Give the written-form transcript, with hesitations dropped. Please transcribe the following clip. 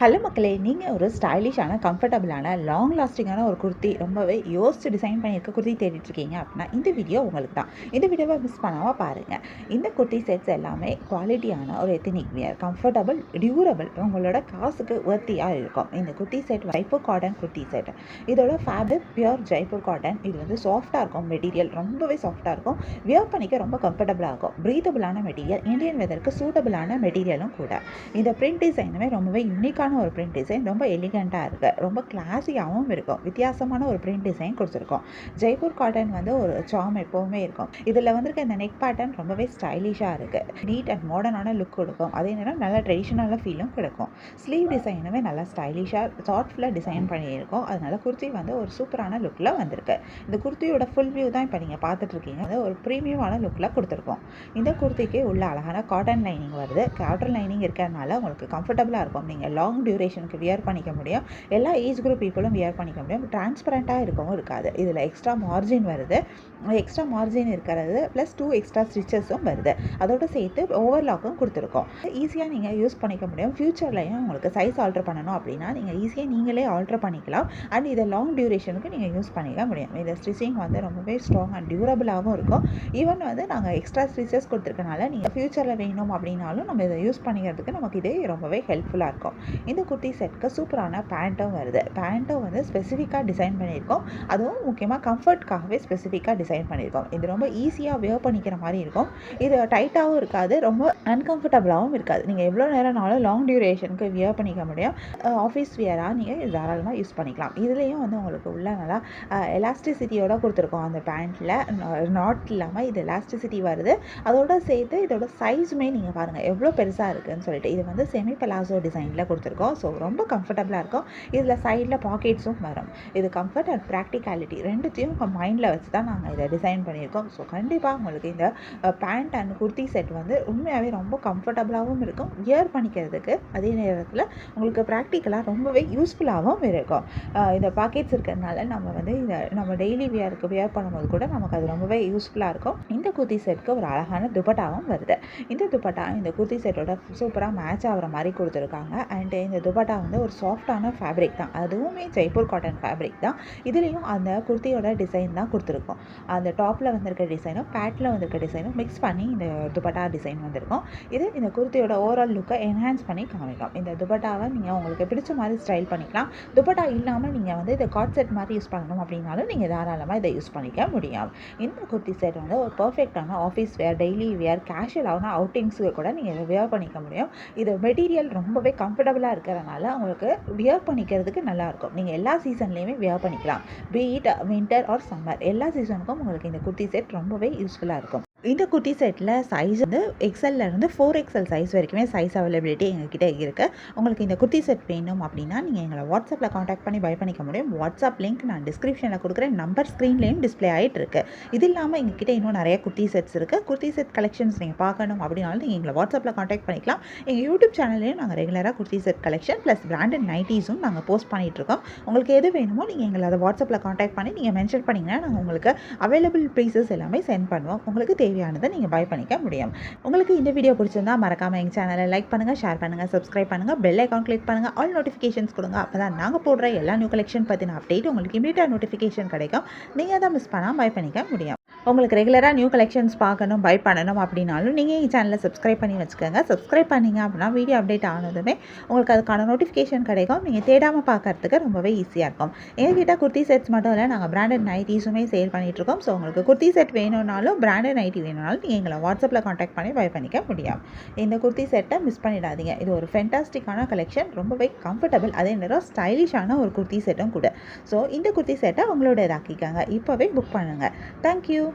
Hello மக்களே, நீங்கள் ஒரு ஸ்டைலிஷான கம்ஃபர்டபுளான லாங் லாஸ்டிங்கான ஒரு குர்த்தி ரொம்பவே யோசிச்சு டிசைன் பண்ணியிருக்க குர்த்தி தேடிட்டுருக்கீங்க அப்படின்னா இந்த வீடியோ உங்களுக்கு தான். இந்த வீடியோவை மிஸ் பண்ணாமல் பாருங்கள். இந்த குர்த்தி செட்ஸ் எல்லாமே குவாலிட்டியான ஒரு எத்தனிக் வியர், கம்ஃபர்டபுள், டியூரபிள், உங்களோட காசுக்கு ஒர்த்தியாக இருக்கும். இந்த kurti set Jaipur cotton kurti set. இதோட ஃபேப்ரிக் பியூர் ஜெய்ப்பூர் காட்டன். இது வந்து சாஃப்டாக இருக்கும், மெட்டீரியல் ரொம்பவே சாஃப்டாக இருக்கும், வியர் பண்ணிக்க ரொம்ப கம்ஃபர்டபுளாக இருக்கும். ப்ரீத்தபுளான மெட்டீரியல், இந்தியன் வெதருக்கு சூட்டபுளான மெட்டீரியலும் கூட. இந்த பிரிண்ட் டிசைனுமே ரொம்பவே யூனிக்கான ஒரு பிரிண்ட் டிசைன், ரொம்ப எலிகண்ட்டாக இருக்குது, ரொம்ப கிளாஸியாகவும் இருக்கும். வித்தியாசமான ஒரு பிரிண்ட் டிசைன் கொடுத்துருக்கோம். ஜெய்ப்பூர் காட்டன் வந்து ஒரு சார்ம் எப்போவுமே இருக்கும். இதில் வந்திருக்க இந்த நெக் பேட்டர்ன் ரொம்பவே ஸ்டைலிஷாக இருக்குது. நீட் அண்ட் மாடர்னான லுக் கொடுக்கும், அதே நேரம் நல்லா ட்ரெடிஷ்னலாக ஃபீலும் கிடைக்கும். ஸ்லீவ் டிசைனுமே நல்லா ஸ்டைலிஷாக தாட்ஃபுல்லாக டிசைன் பண்ணியிருக்கோம். அதனால குர்த்தி வந்து ஒரு சூப்பரான லுக்கில் வந்திருக்கு. இந்த குர்த்தியோட ஃபுல் வியூ தான் இப்போ நீங்கள் பார்த்துட்ருக்கீங்க. அது ஒரு ப்ரீமியமான லுக்கில் கொடுத்துருக்கோம். இந்த குர்த்திக்கு உள்ள அழகான காட்டன் லைனிங் வருது. காட்டன் லைனிங் இருக்கிறதுனால உங்களுக்கு கம்ஃபர்டபுளாக இருக்கும். நீங்கள் லாங் டியூரேஷனுக்கு வியர் பண்ணிக்க முடியும். எல்லா ஏஜ் குரூப் பீப்புளும் வியர் பண்ணிக்க முடியும். டிரான்ஸ்பரண்ட்டாக இருக்கவும் இருக்காது. இதில் எக்ஸ்ட்ரா மார்ஜின் வருது. எக்ஸ்ட்ரா மார்ஜின் இருக்கிறது ப்ளஸ் 2 எக்ஸ்ட்ரா ஸ்டிச்சஸும் வருது. அதோடு சேர்த்து ஓவர்லாக்கும் கொடுத்துருக்கோம். ஈஸியாக நீங்கள் யூஸ் பண்ணிக்க முடியும். ஃப்யூச்சர்லையும் உங்களுக்கு சைஸ் ஆல்ட்ரு பண்ணணும் அப்படின்னா நீங்கள் ஈஸியாக நீங்களே ஆல்ட்ரு பண்ணிக்கலாம். அண்ட் இதை லாங் டியூரேஷனுக்கு நீங்கள் யூஸ் பண்ணிக்க முடியும். இந்த ஸ்டிச்சிங் வந்து ரொம்பவே ஸ்ட்ராங் அண்ட் டியூரபிளாகவும் இருக்கும். ஈவன் வந்து நாங்கள் எக்ஸ்ட்ரா ஸ்டிச்சஸ் கொடுத்துருக்கனால நீங்கள் ஃப்யூச்சரில் வேணும் அப்படின்னாலும் நம்ம இதை யூஸ் பண்ணிக்கிறதுக்கு நமக்கு இதே ரொம்பவே ஹெல்ப்ஃபுல்லாக இருக்கும். இந்த குர்த்தி செட்க்கு சூப்பரான பேண்ட்டும் வருது. பேண்ட்டும் வந்து ஸ்பெசிஃபிக்காக டிசைன் பண்ணியிருக்கோம். அதுவும் முக்கியமாக கம்ஃபர்ட்காகவே ஸ்பெசிஃபிக்காக டிசைன் பண்ணியிருக்கோம். இது ரொம்ப ஈஸியாக வியர் பண்ணிக்கிற மாதிரி இருக்கும். இது டைட்டாகவும் இருக்காது, ரொம்ப அன்கம்ஃபர்டபுளாகவும் இருக்காது. நீங்கள் எவ்வளோ நேரம்னாலும் லாங் டியூரேஷனுக்கு வியர் பண்ணிக்க முடியும். ஆஃபீஸ் வியராக நீங்கள் இது தாராளமாக யூஸ் பண்ணிக்கலாம். இதுலேயும் வந்து உங்களுக்கு உள்ள நல்லா எலாஸ்டிசிட்டியோட கொடுத்துருக்கோம். அந்த பேண்ட்டில் நாட் இல்லாமல் இது எலாஸ்டிசிட்டி வருது. அதோட சேர்த்து இதோட சைஸுமே நீங்கள் பாருங்கள் எவ்வளோ பெருசாக இருக்குதுன்னு சொல்லிட்டு. இது வந்து செமி பலாசோ டிசைனில் கொடுத்துருக்கோம். ஸோ ரொம்ப கம்ஃபர்டபுளாக இருக்கும். இதில் சைடில் பாக்கெட்ஸும் வரும். இது கம்ஃபர்ட் அண்ட் ப்ராக்டிகாலிட்டி ரெண்டுத்தையும் மைண்டில் வச்சு தான் நாங்கள் இதை டிசைன் பண்ணியிருக்கோம். ஸோ கண்டிப்பாக உங்களுக்கு இந்த பேண்ட் அண்ட் குர்த்தி செட் வந்து உண்மையாகவே ரொம்ப கம்ஃபர்டபுளாகவும் இருக்கும் வியர் பண்ணிக்கிறதுக்கு. அதே நேரத்தில் உங்களுக்கு ப்ராக்டிக்கலாக ரொம்பவே யூஸ்ஃபுல்லாகவும் இருக்கும். இந்த பாக்கெட்ஸ் இருக்கிறதுனால நம்ம வந்து இதை நம்ம டெய்லி வியருக்கு வியர் பண்ணும்போது கூட நமக்கு அது ரொம்பவே யூஸ்ஃபுல்லாக இருக்கும். இந்த குர்த்தி செட்டுக்கு ஒரு அழகான துப்பட்டாவும் வருது. இந்த துப்பட்டா இந்த குர்த்தி செட்டோட சூப்பராக மேட்ச் ஆகிற மாதிரி கொடுத்துருக்காங்க. அண்ட் இந்த துப்பட்டா வந்து ஒரு சாஃப்டான ஃபேப்ரிக் தான், அதுவுமே ஜெய்ப்பூர் காட்டன் ஃபேப்ரிக் தான். இதுலேயும் அந்த குர்த்தியோட டிசைன் தான் கொடுத்துருக்கோம். அந்த டாப்பில் வந்திருக்க டிசைனும் பேட்டில் வந்திருக்க டிசைனும் மிக்ஸ் பண்ணி இந்த துப்பட்டா டிசைன் வந்திருக்கும். இது இந்த குர்த்தியோட ஓவரால் லுக்கை என்ஹான்ஸ் பண்ணி காமிக்கும். இந்த துப்பட்டாவை நீங்கள் உங்களுக்கு பிடிச்ச மாதிரி ஸ்டைல் பண்ணிக்கலாம். துப்பட்டா இல்லாமல் நீங்கள் வந்து இதை காட் செட் மாதிரி யூஸ் பண்ணணும் அப்படின்னாலும் நீங்கள் தாராளமாக இதை யூஸ் பண்ணிக்க முடியும். இந்த குர்த்தி செட் வந்து ஒரு பர்ஃபெக்டான ஆஃபீஸ் வேர், டெய்லி வேர், கேஷுவலான அவுட்டிங்ஸுக்கு கூட நீங்கள் இதை வியர் பண்ணிக்க முடியும். இது மெட்டீரியல் ரொம்பவே கம்ஃபர்டபுளாக இருக்கிறதுனால உங்களுக்கு வியர் பண்ணிக்கிறதுக்கு நல்லாயிருக்கும். நீங்கள் எல்லா சீசன்லேயுமே வியர் பண்ணிக்கலாம். பீட் வின்டர் ஆர் சம்மர், எல்லா சீசனுக்கும் உங்களுக்கு இந்த குர்த்தி செட் ரொம்பவே யூஸ்ஃபுல்லாக இருக்கும். இந்த குர்த்தி செட்டில் சைஸ் வந்து எக்ஸல்லேருந்து 4XL சைஸ் வரைக்குமே சைஸ் அவைலபிலிட்டி எங்ககிட்ட இருக்குது. உங்களுக்கு இந்த குர்த்தி செட் வேணும் அப்படின்னா நீங்கள் எங்களை வாட்ஸ்அப்பில் காண்டாக்ட் பண்ணி பை பண்ணிக்க முடியும். வாட்ஸ்அப் லிங்க் நான் டிஸ்கிரிப்ஷனில் கொடுக்குறேன். நம்பர் ஸ்க்ரீன்லேயும் டிஸ்பிளே ஆகிட்டு இருக்குது. இது இல்லாமல் எங்ககிட்ட இன்னும் நிறைய குர்த்தி செட்ஸ் இருக்குது. குர்த்தி செட் கலெக்ஷன்ஸ் நீங்கள் பார்க்கணும் அப்படின்னாலும் நீங்கள் எங்களை வாட்ஸ்அப்பில் காண்டாக்ட் பண்ணிக்கலாம். எங்கள் யூடியூப் சேனல்லையும் நாங்கள் ரெகுலராக kurti set collection plus branded நைட்டிஸும் நாங்கள் போஸ்ட் பண்ணிகிட்ருக்கோம். உங்களுக்கு எது வேணுமோ நீங்கள் எங்களை அதை வாட்ஸ்அப்பில் காண்டாக்ட் பண்ணி நீங்கள் மென்ஷன் பண்ணிங்கன்னா நாங்கள் உங்களுக்கு அவைலபிள் ப்ரைஸஸ் எல்லாமே சென்ட் பண்ணுவோம். உங்களுக்கு தேவையானதை நீங்கள் பை பண்ணிக்க முடியும். உங்களுக்கு இந்த வீடியோ பிடிச்சிருந்தா மறக்காமல் எங்கள் சேனலை லைக் பண்ணுங்கள், ஷேர் பண்ணுங்கள், சப்ஸ்கிரைப் பண்ணுங்கள், பெல் ஐக்கான் கிளிக் பண்ணுங்கள், ஆல் நோட்டிஃபிகேஷன்ஸ் கொடுங்க. அப்போ தான் நாங்கள் போடுற எல்லா நியூ கலெக்ஷன் பற்றின அப்டேட் உங்களுக்கு இமீடியட்டாக நோட்டிஃபிகேஷன் கிடைக்கும். நீங்கள் அதை மிஸ் பண்ணால் பை பண்ணிக்க முடியும். உங்களுக்கு ரெகுலராக நியூ கலெக்ஷன்ஸ் பார்க்கணும், பை பண்ணணும் அப்படின்னாலும் நீங்கள் எங்கள் சேனலை சப்ஸ்கிரைப் பண்ணி வச்சுக்கோங்க. சப்ஸ்கிரைப் பண்ணிங்க அப்படின்னா வீடியோ அப்டேட் ஆனதுமே உங்களுக்கு அதுக்கான நோட்டிஃபிகேஷன் கிடைக்கும். நீங்கள் தேடாமல் பார்க்கறதுக்கு ரொம்பவே ஈஸியாக இருக்கும். எங்ககிட்ட குர்த்தி செட்ஸ் மட்டும் இல்லை, நாங்கள் பிராண்டட் நைட்டிஸுமே சேல் பண்ணிகிட்ருக்கோம். ஸோ உங்களுக்கு குர்த்தி செட் வேணும்னாலும் பிராண்டட் நைட்டி வேணும்னாலும் நீங்கள் எங்களை வாட்ஸ்அப்பில் காண்டாக்ட் பண்ணி பை பண்ணிக்க முடியும். இந்த குர்த்தி செட்டை மிஸ் பண்ணிடாதீங்க. இது ஒரு ஃபென்டாஸ்டிக்கான கலெக்ஷன், ரொம்பவே கம்ஃபர்டபுள், அதே நேரம் ஸ்டைலிஷான ஒரு குர்த்தி செட்டும் கூட. ஸோ இந்த குர்த்தி செட்டை உங்களோட இதாக்கிக்காங்க. இப்போவே புக் பண்ணுங்கள். தேங்க்யூ.